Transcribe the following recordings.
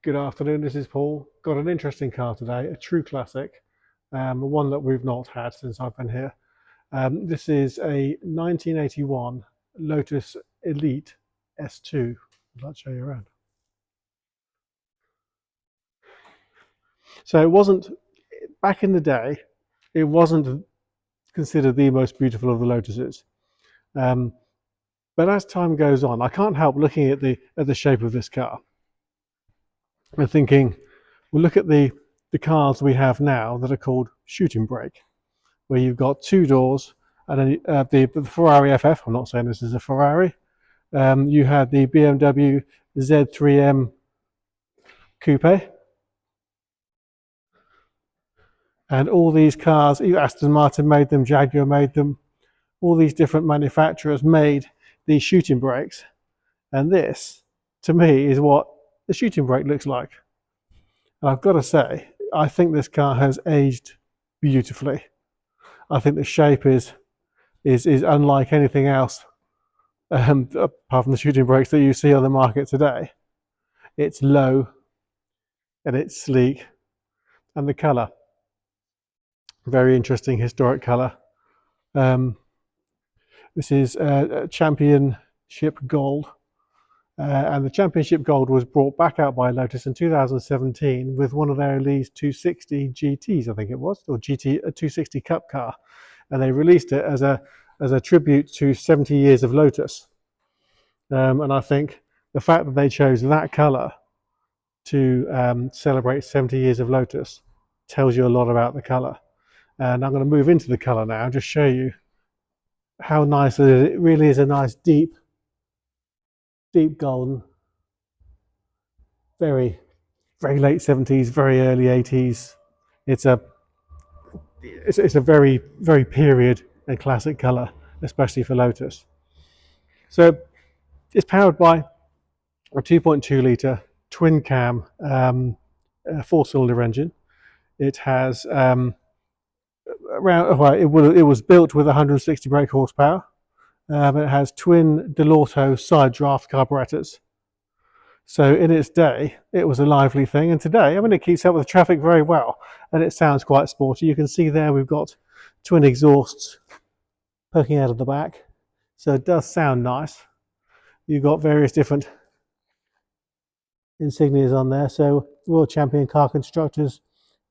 Good afternoon, this is Paul. Got an interesting car today, a true classic, one that we've not had since I've been here. This is a 1981 Lotus Elite S2. I'd like to show you around. So it wasn't, back in the day, it wasn't considered the most beautiful of the Lotuses. But as time goes on, I can't help looking at the shape of this car and thinking, well, look at the cars we have now that are called shooting brake, where you've got two doors, and then the Ferrari FF. I'm not saying this is a Ferrari. You had the BMW Z3M Coupe, and all these cars. Aston Martin made them, Jaguar made them. All these different manufacturers made these shooting brakes, and this, to me, is what the shooting brake looks like. And I've got to say, I think this car has aged beautifully. I think the shape is unlike anything else, apart from the shooting brakes that you see on the market today. It's low and it's sleek, and the colour, very interesting historic colour. This is Championship Gold. And the Championship Gold was brought back out by Lotus in 2017 with one of their Elise 260 GTs, I think it was, or a 260 Cup car, and they released it as a tribute to 70 years of Lotus. And I think the fact that they chose that colour to celebrate 70 years of Lotus tells you a lot about the colour. And I'm going to move into the colour now and just show you how nice it is. It really is a nice deep golden, very late 70s, very early 80s. It's a very period and classic colour, especially for Lotus. So it's powered by a 2.2 litre twin cam 4-cylinder engine. It has it was built with 160 brake horsepower. It has twin Delorto side draft carburetors. So in its day, it was a lively thing. And today, I mean, it keeps up with the traffic very well. And it sounds quite sporty. You can see there we've got twin exhausts poking out of the back. So it does sound nice. You've got various different insignias on there. So World Champion Car Constructors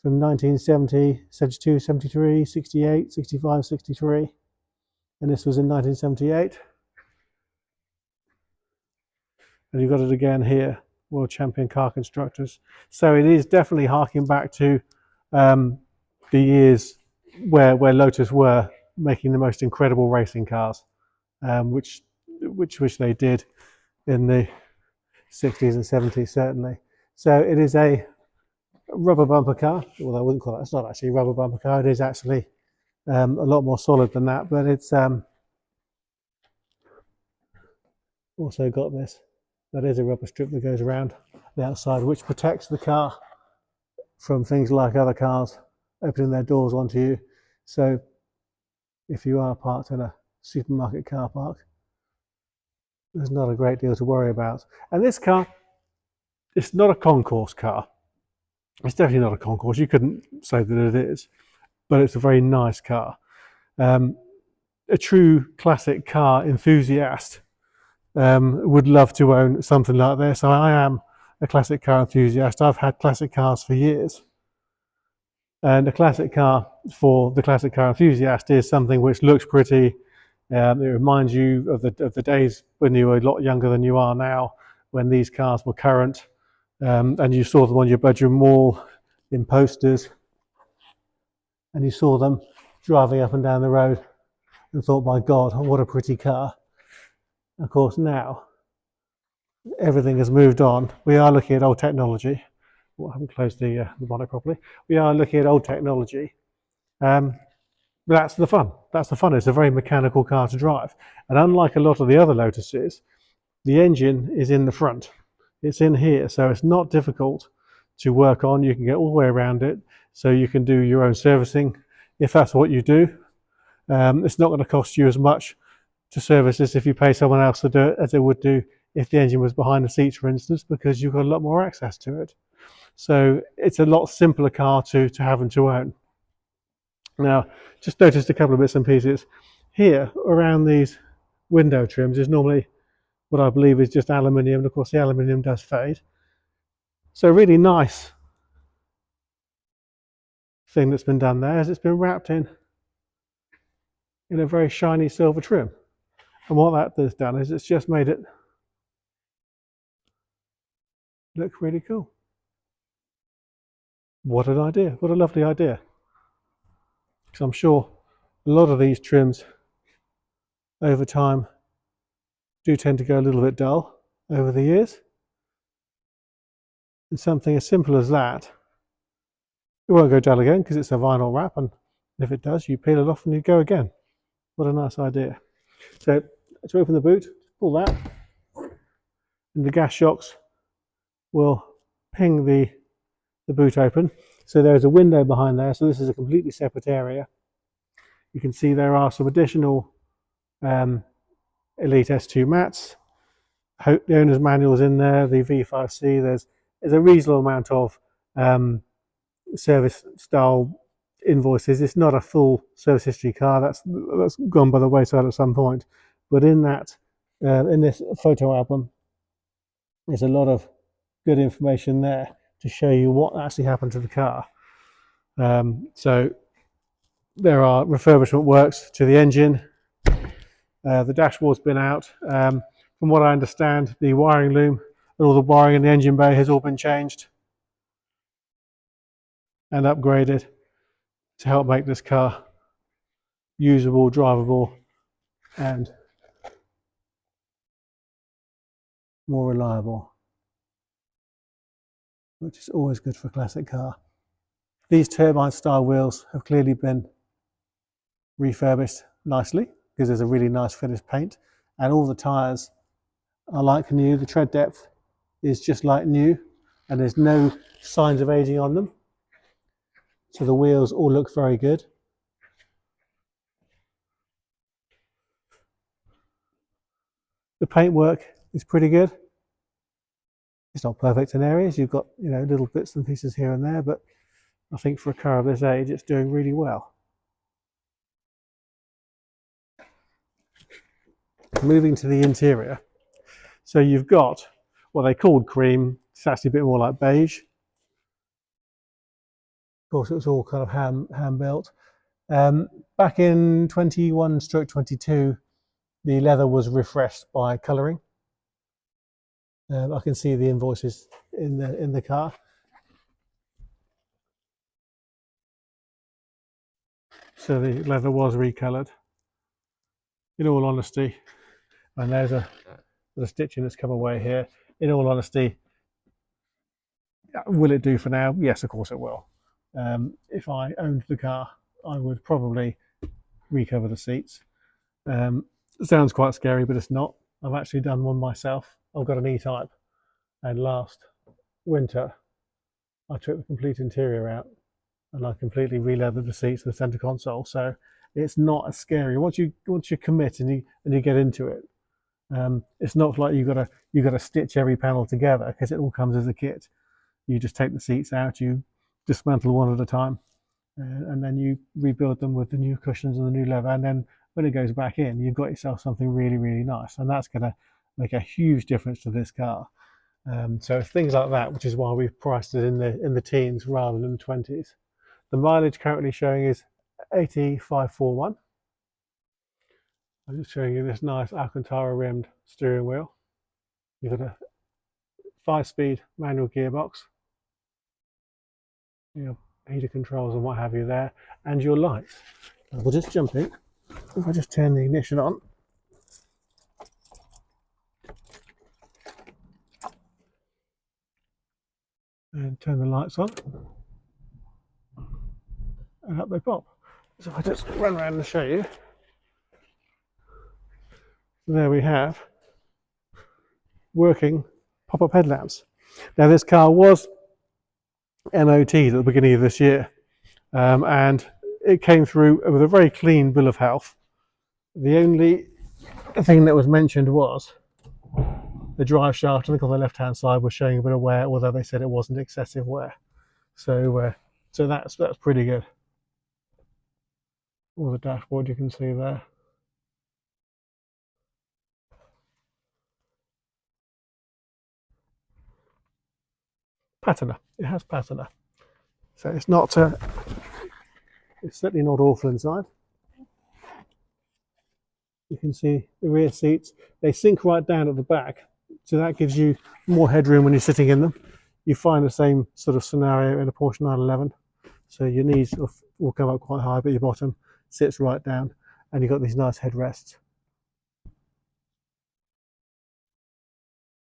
from 1970, 72, 73, 68, 65, 63. And this was in 1978. And you've got it again here, World Champion Car Constructors. So it is definitely harking back to the years where Lotus were making the most incredible racing cars, which they did in the 60s and 70s, certainly. So it is a rubber bumper car. Well, I wouldn't call it. It's not actually a rubber bumper car. It is actually a lot more solid than that, but it's also got this. That is a rubber strip that goes around the outside, which protects the car from things like other cars opening their doors onto you. So if you are parked in a supermarket car park, there's not a great deal to worry about. And this car, it's not a concourse car. It's definitely not a concourse. You couldn't say that it is, but it's a very nice car. A true classic car enthusiast would love to own something like this. I am a classic car enthusiast. I've had classic cars for years. And a classic car for the classic car enthusiast is something which looks pretty. It reminds you of the days when you were a lot younger than you are now, when these cars were current, and you saw them on your bedroom wall in posters, and you saw them driving up and down the road and thought, my God, what a pretty car. Of course, now everything has moved on. We are looking at old technology. Well, I haven't closed the bonnet properly. We are looking at old technology. But that's the fun. That's the fun. It's a very mechanical car to drive. And unlike a lot of the other Lotuses, the engine is in the front. It's in here, so it's not difficult to work on. You can get all the way around it, so you can do your own servicing if that's what you do. It's not going to cost you as much to service this if you pay someone else to do it as it would do if the engine was behind the seats, for instance, because you've got a lot more access to it. So it's a lot simpler car to have and to own. Now, just noticed a couple of bits and pieces. Here, around these window trims, is normally what I believe is just aluminium, and of course the aluminium does fade. So really nice thing that's been done there is it's been wrapped in a very shiny silver trim. And what that has done is it's just made it look really cool. What an idea, what a lovely idea. Because I'm sure a lot of these trims over time do tend to go a little bit dull over the years. And something as simple as that, it won't go dull again because it's a vinyl wrap, and if it does, you peel it off and you go again. What a nice idea. So to open the boot, pull that, and the gas shocks will ping the boot open. So there's a window behind there, so this is a completely separate area. You can see there are some additional Elite S2 mats. The owner's manual is in there, the V5C. There's a reasonable amount of service style invoices. It's not a full service history car. That's gone by the wayside at some point. But in that, in this photo album, there's a lot of good information there to show you what actually happened to the car. So there are refurbishment works to the engine. The dashboard's been out. From what I understand, the wiring loom and all the wiring in the engine bay has all been changed and upgraded to help make this car usable, drivable, and more reliable, which is always good for a classic car. These turbine style wheels have clearly been refurbished nicely because there's a really nice finished paint, and all the tyres are like new. The tread depth is just like new, and there's no signs of aging on them. So the wheels all look very good. The paintwork is pretty good. It's not perfect in areas. You've got, you know, little bits and pieces here and there, but I think for a car of this age, it's doing really well. Moving to the interior. So you've got what they called cream. It's actually a bit more like beige. Of course, it was all kind of hand built. Back in 21/22, the leather was refreshed by colouring. I can see the invoices in the car. So the leather was recoloured. In all honesty, and there's a stitching that's come away here. In all honesty, will it do for now? Yes, of course it will. If I owned the car, I would probably recover the seats. It sounds quite scary, but it's not. I've actually done one myself. I've got an E-Type, and last winter I took the complete interior out and I completely re-leathered the seats and the center console. So it's not as scary once you commit and you get into it. It's not like you got to stitch every panel together because it all comes as a kit. You just take the seats out, you dismantle one at a time, and then you rebuild them with the new cushions and the new leather. And then when it goes back in, you've got yourself something really, really nice, and that's going to make a huge difference to this car. So things like that, which is why we've priced it in the teens rather than the 20s. The mileage currently showing is 8541. I'm just showing you this nice Alcantara rimmed steering wheel. You've got a 5-speed manual gearbox, your heater controls and what have you there, and your lights. We'll just jump in. If I just turn the ignition on, and turn the lights on, and up they pop. So if I just run around and show you, there we have working pop-up headlamps. Now this car was MOT'd at the beginning of this year, and it came through with a very clean bill of health. The only thing that was mentioned was the drive shaft, I think on the left hand side, was showing a bit of wear, although they said it wasn't excessive wear. So so that's pretty good. All the dashboard you can see there. Patina. It has patina. So it's not. It's certainly not awful inside. You can see the rear seats. They sink right down at the back, so that gives you more headroom when you're sitting in them. You find the same sort of scenario in a Porsche 911. So your knees will come up quite high, but your bottom sits right down, and you've got these nice headrests.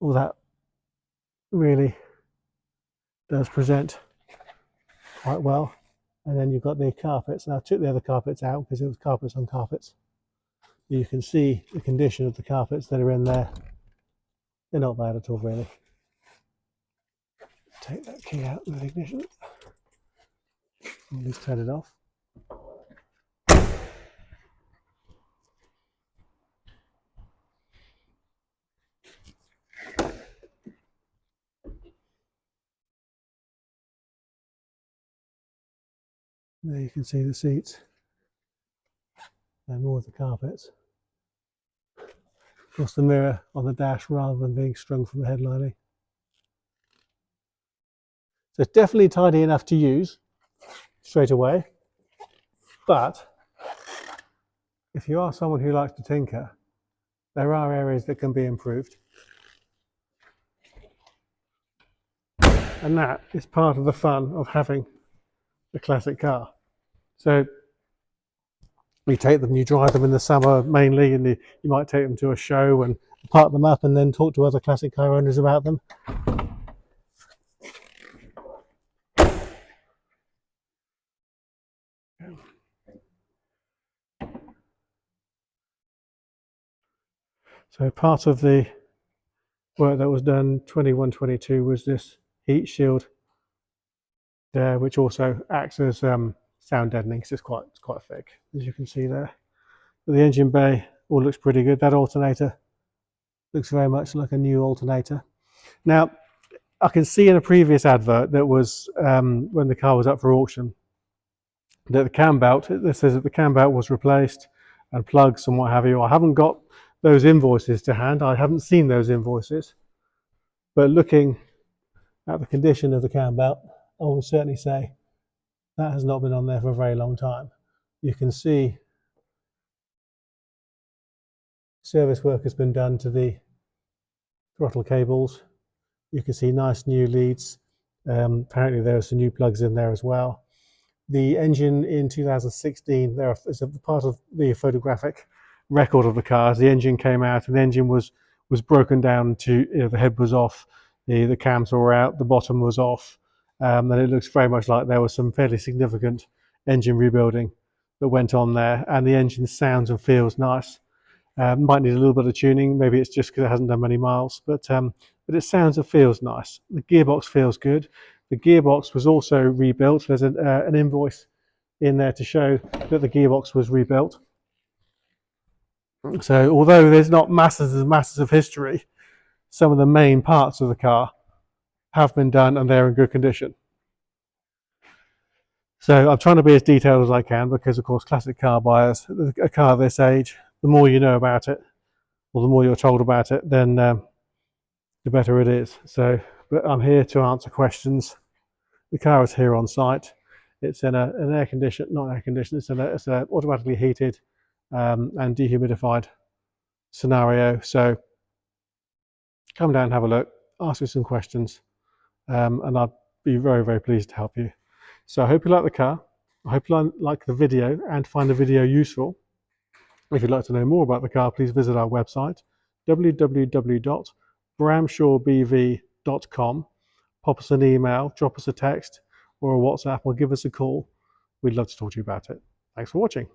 All that really does present quite well. And then you've got the carpets. Now I took the other carpets out because it was carpets on carpets. You can see the condition of the carpets that are in there. They're not bad at all, really. Take that key out of the ignition. At least turn it off. There you can see the seats and more of the carpets. Of course, the mirror on the dash rather than being strung from the headlining. So it's definitely tidy enough to use straight away, but if you are someone who likes to tinker, there are areas that can be improved. And that is part of the fun of having a classic car. So you take them, you drive them in the summer mainly, and you might take them to a show and park them up and then talk to other classic car owners about them. So part of the work that was done 21-22 was this heat shield there, which also acts as sound deadening because it's quite thick, as you can see there. But the engine bay all looks pretty good. That alternator looks very much like a new alternator. Now, I can see in a previous advert that was when the car was up for auction that the cam belt, it says that the cam belt was replaced and plugs and what have you. I haven't got those invoices to hand. I haven't seen those invoices, but looking at the condition of the cam belt, I would certainly say that has not been on there for a very long time. You can see service work has been done to the throttle cables. You can see nice new leads. Apparently there are some new plugs in there as well. The engine in 2016, there is a part of the photographic record of the cars. The engine came out and the engine was broken down to, the head was off, the cams were out, the bottom was off. And it looks very much like there was some fairly significant engine rebuilding that went on there, and the engine sounds and feels nice. Might need a little bit of tuning, maybe it's just because it hasn't done many miles, but it sounds and feels nice. The gearbox feels good. The gearbox was also rebuilt. There's an invoice in there to show that the gearbox was rebuilt. So although there's not masses and masses of history, some of the main parts of the car have been done and they're in good condition. So I'm trying to be as detailed as I can because, of course, classic car buyers, a car this age, the more you know about it, or the more you're told about it, then the better it is. So, but I'm here to answer questions. The car is here on site. It's in an air conditioned, not air conditioned, it's an automatically heated and dehumidified scenario. So come down and have a look, ask me some questions, and I'd be very, very pleased to help you. So I hope you like the car. I hope you like the video and find the video useful. If you'd like to know more about the car, please visit our website, www.bramshawebv.com. Pop us an email, drop us a text or a WhatsApp, or give us a call. We'd love to talk to you about it. Thanks for watching.